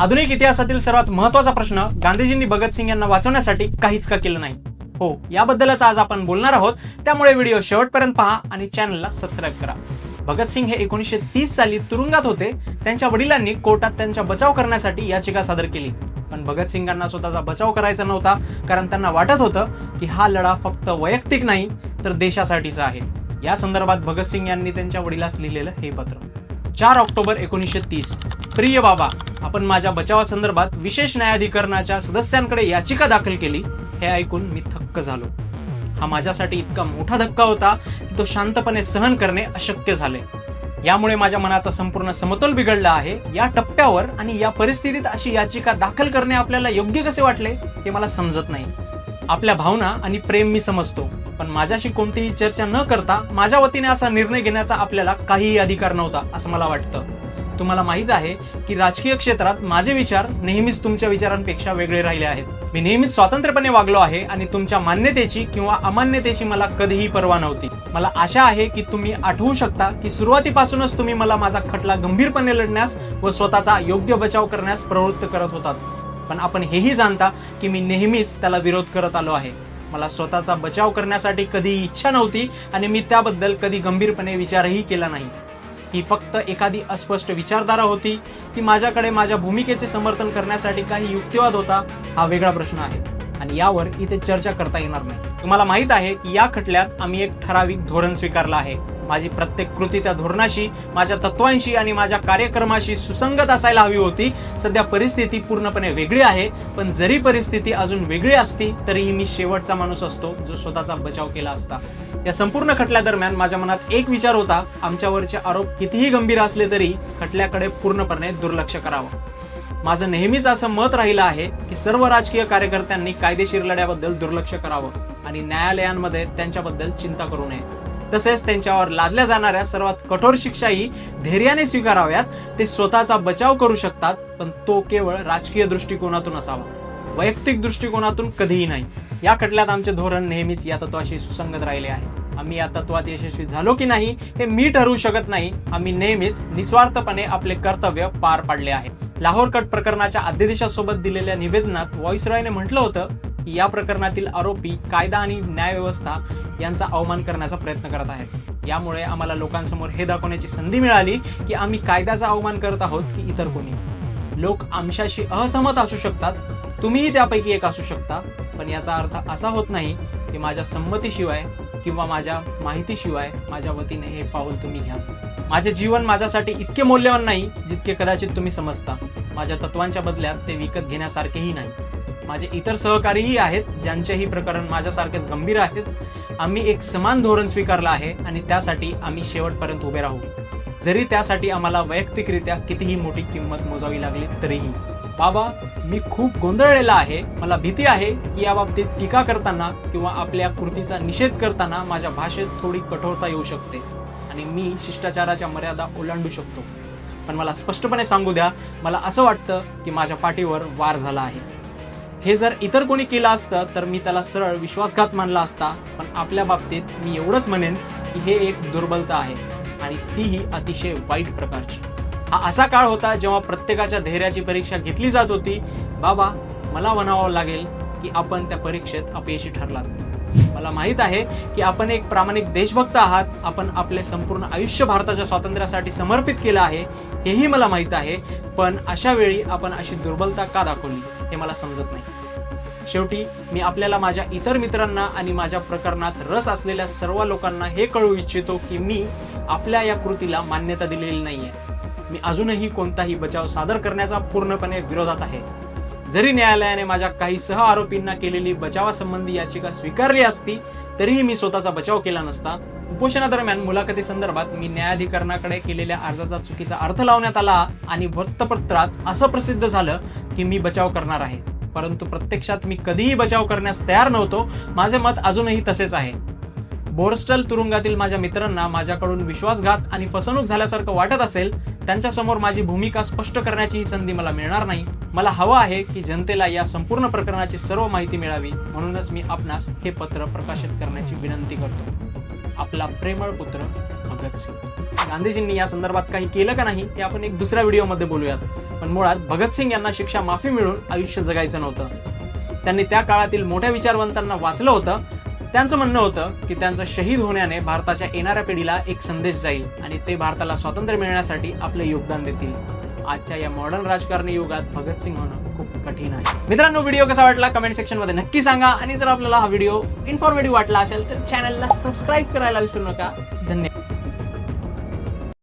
आधुनिक इतिहासातील सर्वात महत्त्वाचा प्रश्न, गांधीजींनी भगतसिंग यांना वाचवण्यासाठी काहीच का केलं नाही? हो, याबद्दलच आज आपण बोलणार आहोत. त्यामुळे व्हिडिओ शेवटपर्यंत पहा आणि चॅनलला सबस्क्राईब करा. भगतसिंग हे 1930 साली तुरुंगात होते. त्यांच्या वडिलांनी कोर्टात त्यांचा बचाव करण्यासाठी याचिका सादर केली. पण भगतसिंगांना स्वतःचा बचाव करायचा नव्हता, कारण त्यांना वाटत होतं की हा लढा फक्त वैयक्तिक नाही तर देशासाठीचा आहे. या संदर्भात भगतसिंग यांनी त्यांच्या वडिलास लिहिलेलं हे पत्र. 4 ऑक्टोबर 1930. प्रिय बाबा, आपण माझ्या बचावासंदर्भात विशेष न्यायाधिकरणाच्या सदस्यांकडे याचिका दाखल केली. हे ऐकून मी थक्क झालो. हा माझ्यासाठी इतका मोठा धक्का होता की तो शांतपणे सहन करणे अशक्य झाले. यामुळे माझ्या मनाचा संपूर्ण समतोल बिघडला आहे. या टप्प्यावर आणि या परिस्थितीत अशी याचिका दाखल करणे आपल्याला योग्य कसे वाटले हे मला समजत नाही. आपल्या भावना आणि प्रेम मी समजतो, पण माझ्याशी कोणतीही चर्चा न करता माझ्या वतीने असा निर्णय घेण्याचा आपल्याला काहीही अधिकार नव्हता असं मला वाटतं. तुम्हाला माहित आहे की राजकीय क्षेत्रात माझे विचार नेहमीच तुमच्या विचारांपेक्षा वेगळे राहिले आहेत. मी नेहमीच स्वतंत्रपणे वागलो आहे आणि तुमच्या मान्यतेची किंवा अमान्यतेची मला कधीही पर्वा नव्हती. मला आशा आहे की तुम्ही आठवू शकता की सुरुवातीपासूनच तुम्ही मला माझा खटला गंभीरपणे लढण्यास व स्वतःचा योग्य बचाव करण्यास प्रवृत्त करत होतात. पण आपण हेही जाणता की मी नेहमीच त्याला विरोध करत आलो आहे. मला स्वतःचा बचाव करण्यासाठी कधीही इच्छा नव्हती आणि मी त्याबद्दल कधी गंभीरपणे विचारही केला नाही. ही फक्त एखादी अस्पष्ट विचारधारा होती की माझ्याकडे माझ्या भूमिकेचे समर्थन करण्यासाठी काही युक्तिवाद होता, हा वेगळा प्रश्न आहे आणि यावर इथे चर्चा करता येणार नाही. तुम्हाला माहित आहे की या खटल्यात आम्ही एक ठराविक धोरण स्वीकारलं आहे. माझी प्रत्येक कृती त्या धोरणाशी, माझ्या तत्वांशी आणि माझ्या कार्यक्रमाशी सुसंगत असायला हवी होती. सध्या परिस्थिती पूर्णपणे वेगळी आहे, पण जरी परिस्थिती अजून वेगळी असती तरीही मी शेवटचा माणूस असतो जो स्वतःचा बचाव केला असता. या संपूर्ण खटल्यादरम्यान माझ्या मनात एक विचार होता, आमच्यावरचे आरोप कितीही गंभीर असले तरी खटल्याकडे पूर्णपणे दुर्लक्ष करावं. माझं नेहमीच असं मत राहिलं आहे की सर्व राजकीय कार्यकर्त्यांनी कायदेशीर लढ्याबद्दल दुर्लक्ष करावं आणि न्यायालयांमध्ये त्यांच्याबद्दल चिंता करू नये. तसेच त्यांच्यावर लादल्या जाणाऱ्या सर्वात कठोर शिक्षाही धैर्याने स्वीकाराव्यात. ते स्वतःचा बचाव करू शकतात, पण तो केवळ राजकीय दृष्टिकोनातून असावा, वैयक्तिक दृष्टिकोनातून कधीही नाही. या खटल्यात आमचे धोरण नेहमीच या तत्वाशी सुसंगत राहिले आहे. आम्ही या तत्वात यशस्वी झालो की नाही हे मी ठरवू शकत नाही. आम्ही नेहमीच निस्वार्थपणे आपले कर्तव्य पार पाडले आहे. लाहोर कट प्रकरणाच्या अध्यादेशासोबत दिलेल्या निवेदनात व्हॉइसरॉयने म्हटलं होतं की या प्रकरणातील आरोपी कायदा आणि न्यायव्यवस्था यांचा अवमान करण्याचा प्रयत्न करत आहेत. यामुळे आम्हाला लोकांसमोर हे दाखवण्याची संधी मिळाली की आम्ही कायद्याचा अवमान करत आहोत की इतर कोणी. लोक आमच्याशी असहमत असू शकतात, तुम्हीही त्यापैकी एक असू शकता, पण याचा अर्थ असा होत नाही की माझ्या संमतीशिवाय किंवा माझ्या माहितीशिवाय माझ्या वतीने हे पाऊल तुम्ही घ्या. माझे जीवन माझ्यासाठी इतके मौल्यवान नाही जितके कदाचित तुम्ही समजता. माझ्या तत्वांच्या बदल्यात ते विकत घेण्यासारखेही नाही. माझे इतर सहकारीही आहेत ज्यांचेही प्रकरण माझ्यासारखेच गंभीर आहेत. आम्ही एक समान धोरण स्वीकारलं आहे आणि त्यासाठी आम्ही शेवटपर्यंत उभे राहू, जरी त्यासाठी आम्हाला वैयक्तिकरित्या कितीही मोठी किंमत मोजावी लागली तरीही. बाबा, मी खूप गोंधळलेला आहे. मला भीती आहे की याबाबतीत टीका करताना किंवा आपल्या कृतीचा निषेध करताना माझ्या भाषेत थोडी कठोरता येऊ शकते आणि मी शिष्टाचाराच्या मर्यादा ओलांडू शकतो. पण मला स्पष्टपणे सांगू द्या, मला असं वाटतं की माझ्या पाठीवर वार झाला आहे. हे जर इतर कोणी केलं असतं तर मी त्याला सरळ विश्वासघात मानला असता, पण आपल्या बाबतीत मी एवढंच म्हणेन की हे एक दुर्बलता आहे आणि तीही अतिशय वाईट प्रकारची. हा असा काळ होता जेव्हा प्रत्येकाच्या धैर्याची परीक्षा घेतली जात होती. बाबा, मला म्हणावं लागेल की आपण त्या परीक्षेत अपयशी ठरलात. मला माहित आहे की आपण एक प्रामाणिक देशभक्त आहात. आपण आपले संपूर्ण आयुष्य भारताच्या स्वातंत्र्यासाठी समर्पित केलं आहे, हेही मला माहित आहे. पण अशा वेळी आपण अशी दुर्बलता का दाखवली हे मला समजत नाही. शेवटी मी आपल्याला, माझ्या इतर मित्रांना आणि माझ्या प्रकरणात रस असलेल्या सर्व लोकांना हे कळवू इच्छितो की मी आपल्या या कृतीला मान्यता दिलेली नाहीये. मी अजूनही कोणताही बचाव सादर करण्याचा पूर्णपणे विरोधात आहे. जरी न्यायालयाने माझ्या काही सह आरोपींना केलेली बचावासंबंधी याचिका स्वीकारली असती तरीही मी स्वतःचा बचाव केला नसता. उपोषणादरम्यान मुलाखतीसंदर्भात मी न्यायाधिकरणाकडे केलेल्या अर्जाचा चुकीचा अर्थ लावण्यात आला आणि वृत्तपत्रात असं प्रसिद्ध झालं की मी बचाव करणार आहे, परंतु प्रत्यक्षात मी कधीही बचाव करण्यास तयार नव्हतो. माझे मत अजूनही तसेच आहे. बोरस्टल तुरुंगातील माझ्या मित्रांना माझ्याकडून विश्वासघात आणि फसवणूक झाल्यासारखं वाटत असेल, त्यांच्यासमोर माझी भूमिका स्पष्ट करण्याची ही संधी मला मिळणार नाही. मला हवं आहे की जनतेला या संपूर्ण प्रकरणाची सर्व माहिती मिळावी. म्हणूनच मी आपणास हे पत्र प्रकाशित करण्याची विनंती करतो. आपला प्रेमळ पुत्र भगत. भगतसिंग. गांधीजींनी या संदर्भात काही केलं का नाही हे आपण एक दुसऱ्या व्हिडिओमध्ये बोलूयात. पण मुळात भगतसिंग यांना शिक्षा माफी मिळून आयुष्य जगायचं नव्हतं. त्यांनी त्या काळातील मोठ्या विचारवंतांना वाचलं होतं. त्यांचं म्हणणं होतं की त्यांचं शहीद होण्याने भारताच्या येणाऱ्या पिढीला एक संदेश जाईल आणि ते भारताला स्वातंत्र्य मिळण्यासाठी आपले योगदान देतील. आजच्या या मॉडर्न राजकारणी युगात भगतसिंग होणं खूप कठीण आहे. मित्रांनो, व्हिडिओ कसा वाटला कमेंट सेक्शन मध्ये नक्की सांगा आणि जर आपल्याला हा व्हिडिओ इन्फॉर्मेटिव्ह वाटला असेल तर चॅनलला सबस्क्राईब करायला विसरू नका. धन्यवाद.